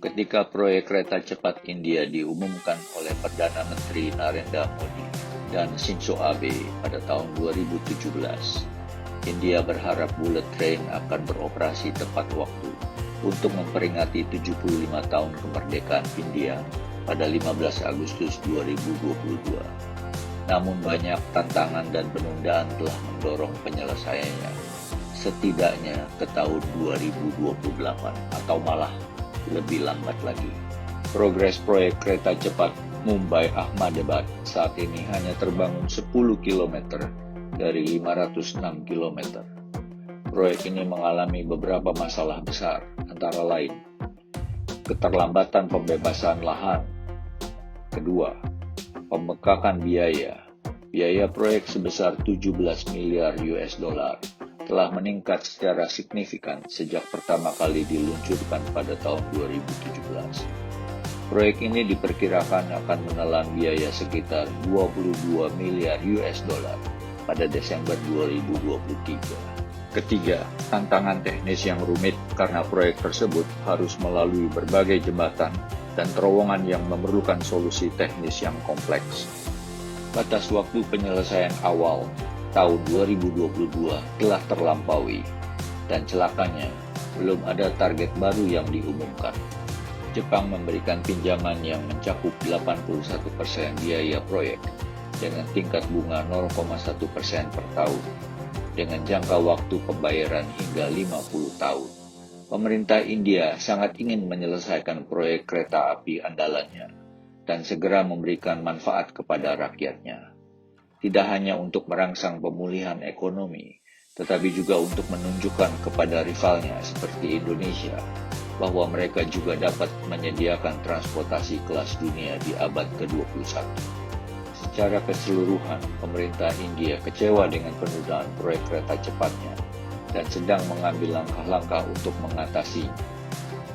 ketika proyek kereta cepat India diumumkan oleh Perdana Menteri Narendra Modi dan Shinzo Abe pada tahun 2017. India berharap bullet train akan beroperasi tepat waktu untuk memperingati 75 tahun kemerdekaan India pada 15 Agustus 2022. Namun banyak tantangan dan penundaan telah mendorong penyelesaiannya setidaknya ke tahun 2028 atau malah lebih lambat lagi. Progres proyek kereta cepat Mumbai-Ahmedabad saat ini hanya terbangun 10 km dari 506 km. Proyek ini mengalami beberapa masalah besar, antara lain keterlambatan pembebasan lahan. Kedua, pembengkakan biaya. Biaya proyek sebesar 17 miliar US dollar telah meningkat secara signifikan sejak pertama kali diluncurkan pada tahun 2017. Proyek ini diperkirakan akan menelan biaya sekitar 22 miliar US dollar pada Desember 2023. Ketiga, tantangan teknis yang rumit karena proyek tersebut harus melalui berbagai jembatan dan terowongan yang memerlukan solusi teknis yang kompleks. Batas waktu penyelesaian awal tahun 2022 telah terlampaui dan celakanya belum ada target baru yang diumumkan. Jepang memberikan pinjaman yang mencakup 81% biaya proyek dengan tingkat bunga 0,1% per tahun dengan jangka waktu pembayaran hingga 50 tahun. Pemerintah India sangat ingin menyelesaikan proyek kereta api andalannya dan segera memberikan manfaat kepada rakyatnya. Tidak hanya untuk merangsang pemulihan ekonomi, tetapi juga untuk menunjukkan kepada rivalnya seperti Indonesia bahwa mereka juga dapat menyediakan transportasi kelas dunia di abad ke-21. Secara keseluruhan, pemerintah India kecewa dengan penundaan proyek kereta cepatnya dan sedang mengambil langkah-langkah untuk mengatasinya.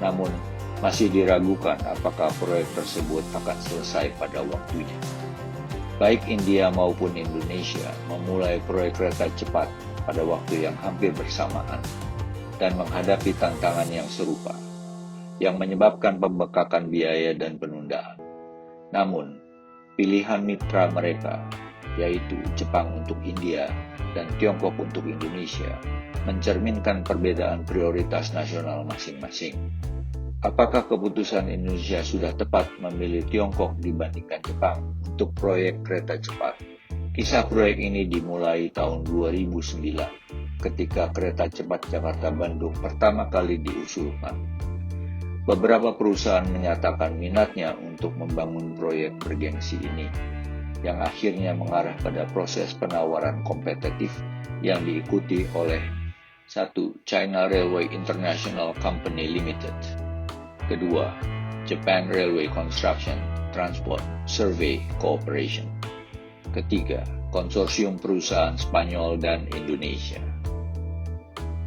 Namun, masih diragukan apakah proyek tersebut akan selesai pada waktunya. Baik India maupun Indonesia memulai proyek kereta cepat pada waktu yang hampir bersamaan dan menghadapi tantangan yang serupa, yang menyebabkan pembengkakan biaya dan penundaan. Namun, pilihan mitra mereka, yaitu Jepang untuk India dan Tiongkok untuk Indonesia, mencerminkan perbedaan prioritas nasional masing-masing. Apakah keputusan Indonesia sudah tepat memilih Tiongkok dibandingkan Jepang untuk proyek kereta cepat? Kisah proyek ini dimulai tahun 2009 ketika kereta cepat Jakarta-Bandung pertama kali diusulkan. Beberapa perusahaan menyatakan minatnya untuk membangun proyek bergengsi ini, yang akhirnya mengarah pada proses penawaran kompetitif yang diikuti oleh 1. China Railway International Company Limited. Kedua, Japan Railway Construction, Transport, Survey Corporation. Ketiga, konsorsium perusahaan Spanyol dan Indonesia.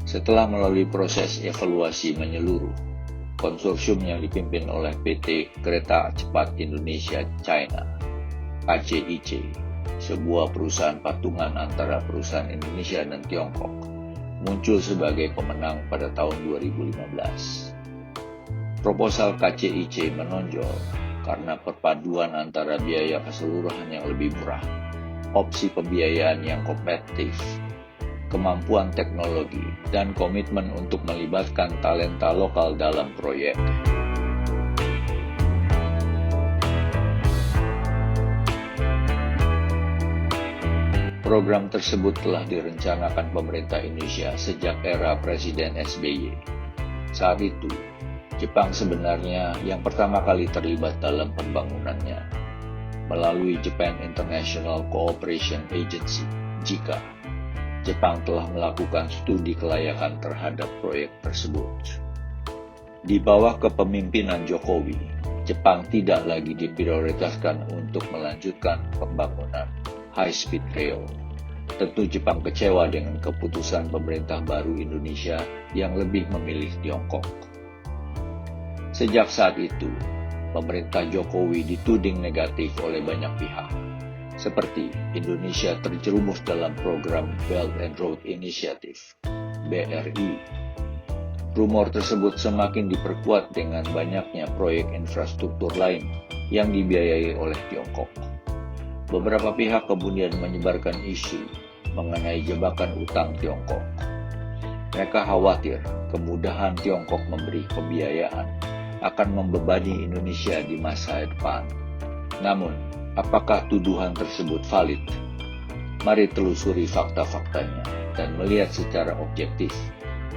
Setelah melalui proses evaluasi menyeluruh, konsorsium yang dipimpin oleh PT Kereta Cepat Indonesia China, KCIC, sebuah perusahaan patungan antara perusahaan Indonesia dan Tiongkok, muncul sebagai pemenang pada tahun 2015. Proposal KCIC menonjol karena perpaduan antara biaya keseluruhan yang lebih murah, opsi pembiayaan yang kompetitif, kemampuan teknologi, dan komitmen untuk melibatkan talenta lokal dalam proyek. Program tersebut telah direncanakan pemerintah Indonesia sejak era Presiden SBY. Saat itu, Jepang sebenarnya yang pertama kali terlibat dalam pembangunannya melalui Japan International Cooperation Agency, JICA. Jepang telah melakukan studi kelayakan terhadap proyek tersebut. Di bawah kepemimpinan Jokowi, Jepang tidak lagi diprioritaskan untuk melanjutkan pembangunan high-speed rail. Tentu Jepang kecewa dengan keputusan pemerintah baru Indonesia yang lebih memilih Tiongkok. Sejak saat itu, pemerintah Jokowi dituding negatif oleh banyak pihak, seperti Indonesia terjerumus dalam program Belt and Road Initiative, BRI, Rumor tersebut semakin diperkuat dengan banyaknya proyek infrastruktur lain yang dibiayai oleh Tiongkok. Beberapa pihak kemudian menyebarkan isu mengenai jebakan utang Tiongkok. Mereka khawatir kemudahan Tiongkok memberi pembiayaan akan membebani Indonesia di masa depan. Namun, apakah tuduhan tersebut valid? Mari telusuri fakta-faktanya dan melihat secara objektif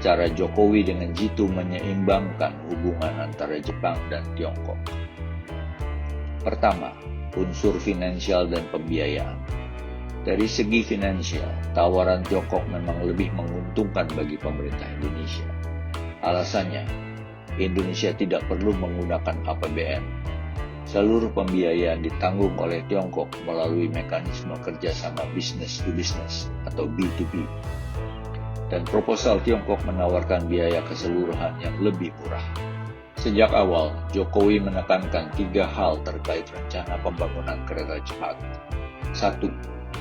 cara Jokowi dengan jitu menyeimbangkan hubungan antara Jepang dan Tiongkok. Pertama, unsur finansial dan pembiayaan. Dari segi finansial, tawaran Tiongkok memang lebih menguntungkan bagi pemerintah Indonesia. Alasannya, Indonesia tidak perlu menggunakan APBN. Seluruh pembiayaan ditanggung oleh Tiongkok melalui mekanisme kerjasama business to business atau B2B. Dan proposal Tiongkok menawarkan biaya keseluruhan yang lebih murah. Sejak awal, Jokowi menekankan 3 hal terkait rencana pembangunan kereta cepat. 1.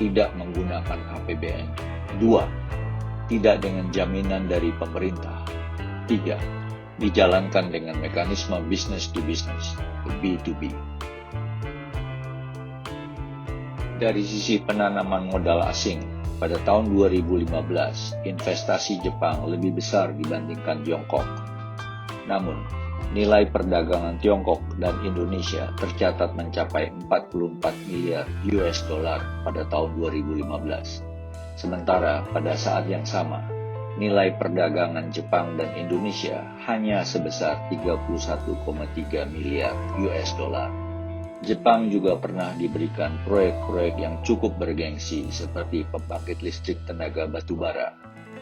Tidak menggunakan APBN. 2. Tidak dengan jaminan dari pemerintah. 3. Dijalankan dengan mekanisme business to business, B2B. Dari sisi penanaman modal asing, pada tahun 2015, investasi Jepang lebih besar dibandingkan Tiongkok. Namun, nilai perdagangan Tiongkok dan Indonesia tercatat mencapai 44 miliar US dollar pada tahun 2015. Sementara pada saat yang sama, nilai perdagangan Jepang dan Indonesia hanya sebesar 31,3 miliar US dollar. Jepang juga pernah diberikan proyek-proyek yang cukup bergengsi seperti pembangkit listrik tenaga batubara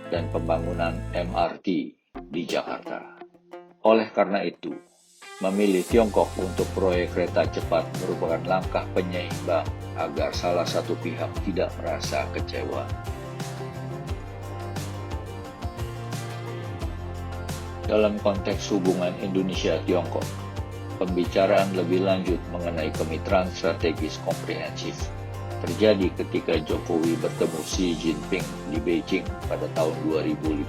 dan pembangunan MRT di Jakarta. Oleh karena itu, memilih Tiongkok untuk proyek kereta cepat merupakan langkah penyeimbang agar salah satu pihak tidak merasa kecewa. Dalam konteks hubungan Indonesia-Tiongkok, pembicaraan lebih lanjut mengenai kemitraan strategis komprehensif terjadi ketika Jokowi bertemu Xi Jinping di Beijing pada tahun 2015.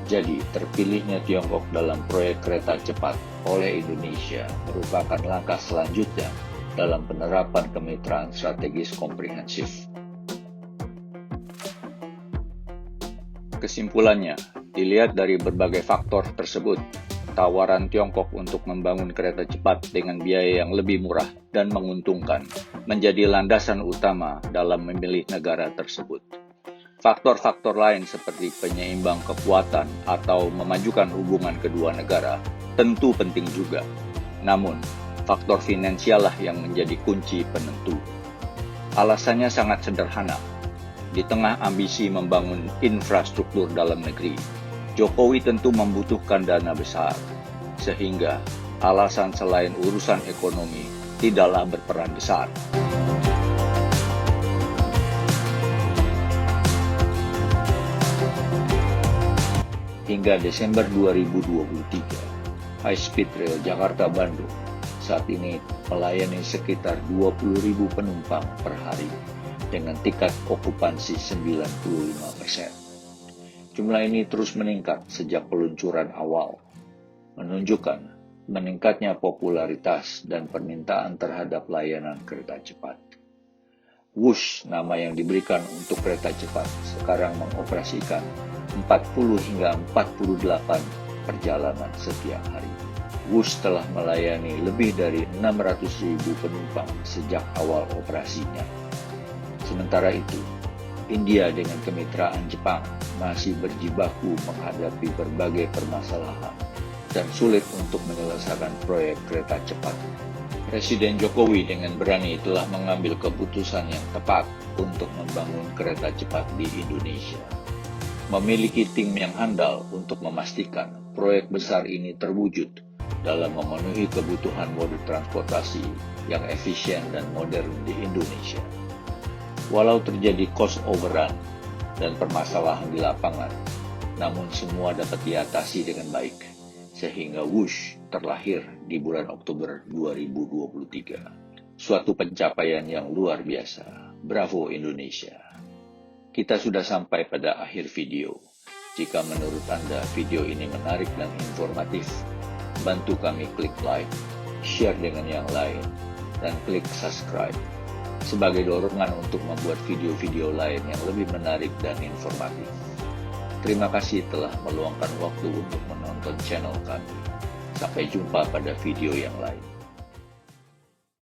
Jadi, terpilihnya Tiongkok dalam proyek kereta cepat oleh Indonesia merupakan langkah selanjutnya dalam penerapan kemitraan strategis komprehensif. Kesimpulannya, dilihat dari berbagai faktor tersebut, tawaran Tiongkok untuk membangun kereta cepat dengan biaya yang lebih murah dan menguntungkan menjadi landasan utama dalam memilih negara tersebut. Faktor-faktor lain seperti penyeimbang kekuatan atau memajukan hubungan kedua negara tentu penting juga. Namun, faktor finansial lah yang menjadi kunci penentu. Alasannya sangat sederhana. Di tengah ambisi membangun infrastruktur dalam negeri, Jokowi tentu membutuhkan dana besar, sehingga alasan selain urusan ekonomi tidaklah berperan besar. Hingga Desember 2023, High Speed Rail Jakarta-Bandung saat ini melayani sekitar 20.000 penumpang per hari dengan tingkat okupansi 95%. Jumlah ini terus meningkat sejak peluncuran awal, menunjukkan meningkatnya popularitas dan permintaan terhadap layanan kereta cepat. Wush, nama yang diberikan untuk kereta cepat, sekarang mengoperasikan 40 hingga 48 perjalanan setiap hari. Wush telah melayani lebih dari 600.000 penumpang sejak awal operasinya. Sementara itu, India dengan kemitraan Jepang masih berjibaku menghadapi berbagai permasalahan dan sulit untuk menyelesaikan proyek kereta cepat. Presiden Jokowi dengan berani telah mengambil keputusan yang tepat untuk membangun kereta cepat di Indonesia. Memiliki tim yang handal untuk memastikan proyek besar ini terwujud dalam memenuhi kebutuhan mode transportasi yang efisien dan modern di Indonesia. Walau terjadi cost overrun dan permasalahan di lapangan, namun semua dapat diatasi dengan baik, sehingga Wush terlahir di bulan Oktober 2023. Suatu pencapaian yang luar biasa. Bravo Indonesia. Kita sudah sampai pada akhir video. Jika menurut Anda video ini menarik dan informatif, bantu kami klik like, share dengan yang lain, dan klik subscribe sebagai dorongan untuk membuat video-video lain yang lebih menarik dan informatif. Terima kasih telah meluangkan waktu untuk menonton channel kami. Sampai jumpa pada video yang lain.